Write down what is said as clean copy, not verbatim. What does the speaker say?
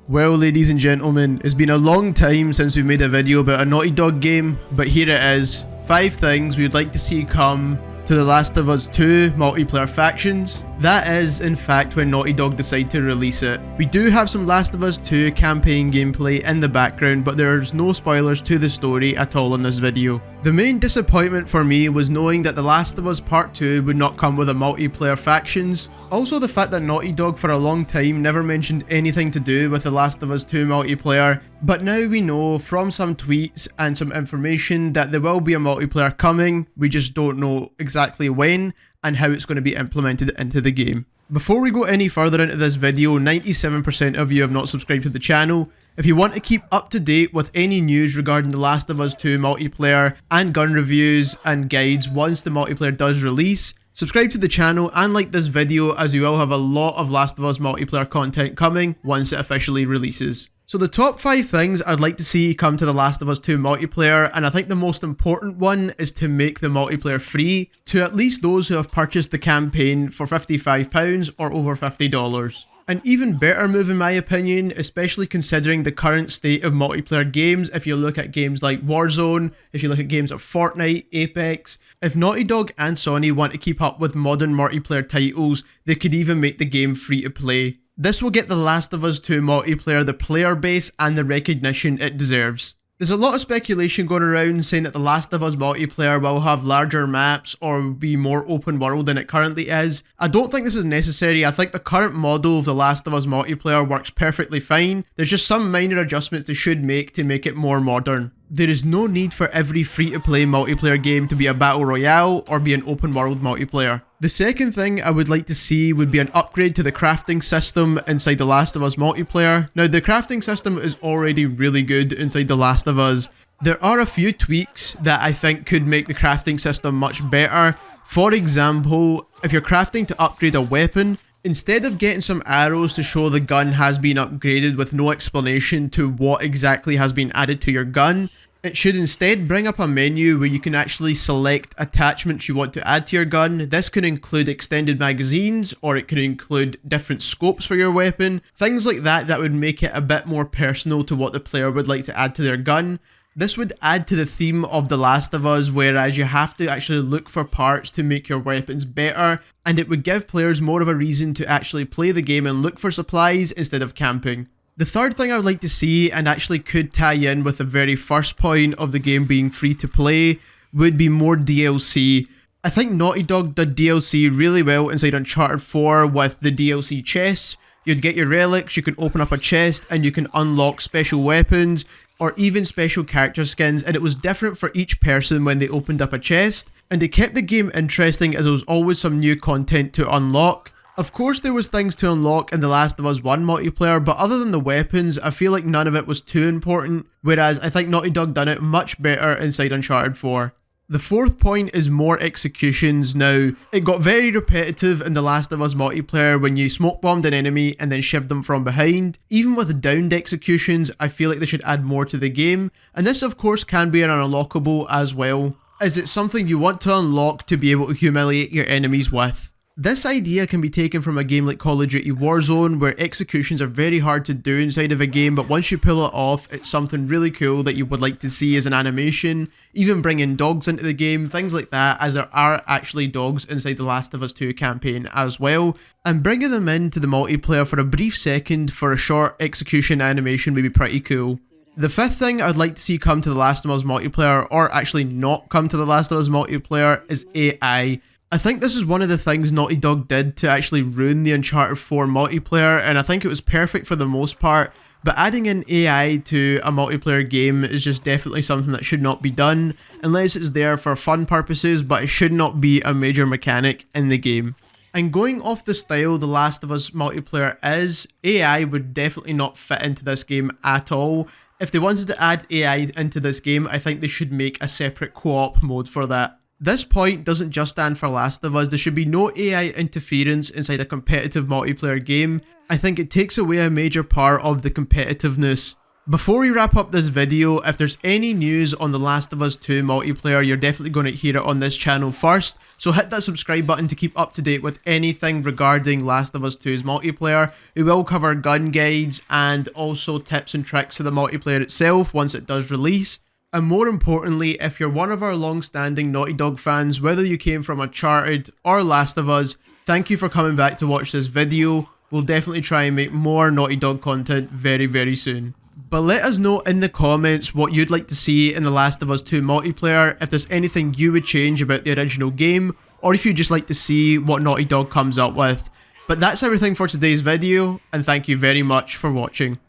Well, ladies and gentlemen, it's been a long time since we've made a video about a Naughty Dog game, but here it is. 5 things we would like to see come to The Last of Us 2 multiplayer factions. That is, in fact, when Naughty Dog decide to release it. We do have some Last of Us 2 campaign gameplay in the background, but there's no spoilers to the story at all in this video. The main disappointment for me was knowing that The Last of Us Part 2 would not come with a multiplayer factions. Also the fact that Naughty Dog for a long time never mentioned anything to do with The Last of Us 2 multiplayer, but now we know from some tweets and some information that there will be a multiplayer coming. We just don't know exactly when and how it's going to be implemented into the game. Before we go any further into this video, 97% of you have not subscribed to the channel. If you want to keep up to date with any news regarding The Last of Us 2 multiplayer and gun reviews and guides once the multiplayer does release, subscribe to the channel and like this video, as we will have a lot of Last of Us multiplayer content coming once it officially releases. So the top 5 things I'd like to see come to The Last of Us 2 multiplayer, and I think the most important one is to make the multiplayer free to at least those who have purchased the campaign for £55 or over $50. An even better move in my opinion, especially considering the current state of multiplayer games. If you look at games like Warzone, if you look at games like Fortnite, Apex, if Naughty Dog and Sony want to keep up with modern multiplayer titles, they could even make the game free to play. This will get The Last of Us 2 multiplayer the player base and the recognition it deserves. There's a lot of speculation going around saying that The Last of Us multiplayer will have larger maps or be more open world than it currently is. I don't think this is necessary. I think the current model of The Last of Us multiplayer works perfectly fine. There's just some minor adjustments they should make to make it more modern. There is no need for every free-to-play multiplayer game to be a battle royale or be an open world multiplayer. The second thing I would like to see would be an upgrade to the crafting system inside The Last of Us multiplayer. Now, the crafting system is already really good inside The Last of Us. There are a few tweaks that I think could make the crafting system much better. For example, if you're crafting to upgrade a weapon, instead of getting some arrows to show the gun has been upgraded with no explanation to what exactly has been added to your gun, it should instead bring up a menu where you can actually select attachments you want to add to your gun. This could include extended magazines, or it could include different scopes for your weapon. Things like that would make it a bit more personal to what the player would like to add to their gun. This would add to the theme of The Last of Us, whereas you have to actually look for parts to make your weapons better, and it would give players more of a reason to actually play the game and look for supplies instead of camping. The third thing I would like to see, and actually could tie in with the very first point of the game being free to play, would be more DLC. I think Naughty Dog did DLC really well inside Uncharted 4 with the DLC chests. You'd get your relics, you can open up a chest, and you can unlock special weapons, or even special character skins, and it was different for each person when they opened up a chest, and it kept the game interesting as there was always some new content to unlock. Of course there was things to unlock in The Last of Us 1 multiplayer, but other than the weapons, I feel like none of it was too important, whereas I think Naughty Dog done it much better inside Uncharted 4. The fourth point is more executions. Now, it got very repetitive in The Last of Us multiplayer when you smoke bombed an enemy and then shivved them from behind. Even with downed executions, I feel like they should add more to the game, and this of course can be an unlockable as well, as it's something you want to unlock to be able to humiliate your enemies with. This idea can be taken from a game like Call of Duty Warzone, where executions are very hard to do inside of a game, but once you pull it off, it's something really cool that you would like to see as an animation. Even bringing dogs into the game, things like that, as there are actually dogs inside The Last of Us 2 campaign as well, and bringing them into the multiplayer for a brief second for a short execution animation would be pretty cool. The fifth thing I'd like to see come to The Last of Us multiplayer, or actually not come to The Last of Us multiplayer, is AI. I think this is one of the things Naughty Dog did to actually ruin the Uncharted 4 multiplayer, and I think it was perfect for the most part, but adding in AI to a multiplayer game is just definitely something that should not be done, unless it's there for fun purposes, but it should not be a major mechanic in the game. And going off the style The Last of Us multiplayer is, AI would definitely not fit into this game at all. If they wanted to add AI into this game, I think they should make a separate co-op mode for that. This point doesn't just stand for Last of Us. There should be no AI interference inside a competitive multiplayer game. I think it takes away a major part of the competitiveness. Before we wrap up this video, if there's any news on The Last of Us 2 multiplayer, you're definitely going to hear it on this channel first, so hit that subscribe button to keep up to date with anything regarding Last of Us 2's multiplayer. We will cover gun guides and also tips and tricks to the multiplayer itself once it does release. And more importantly, if you're one of our long-standing Naughty Dog fans, whether you came from Uncharted or Last of Us, thank you for coming back to watch this video. We'll definitely try and make more Naughty Dog content very, very soon. But let us know in the comments what you'd like to see in The Last of Us 2 multiplayer, if there's anything you would change about the original game, or if you'd just like to see what Naughty Dog comes up with. But that's everything for today's video, and thank you very much for watching.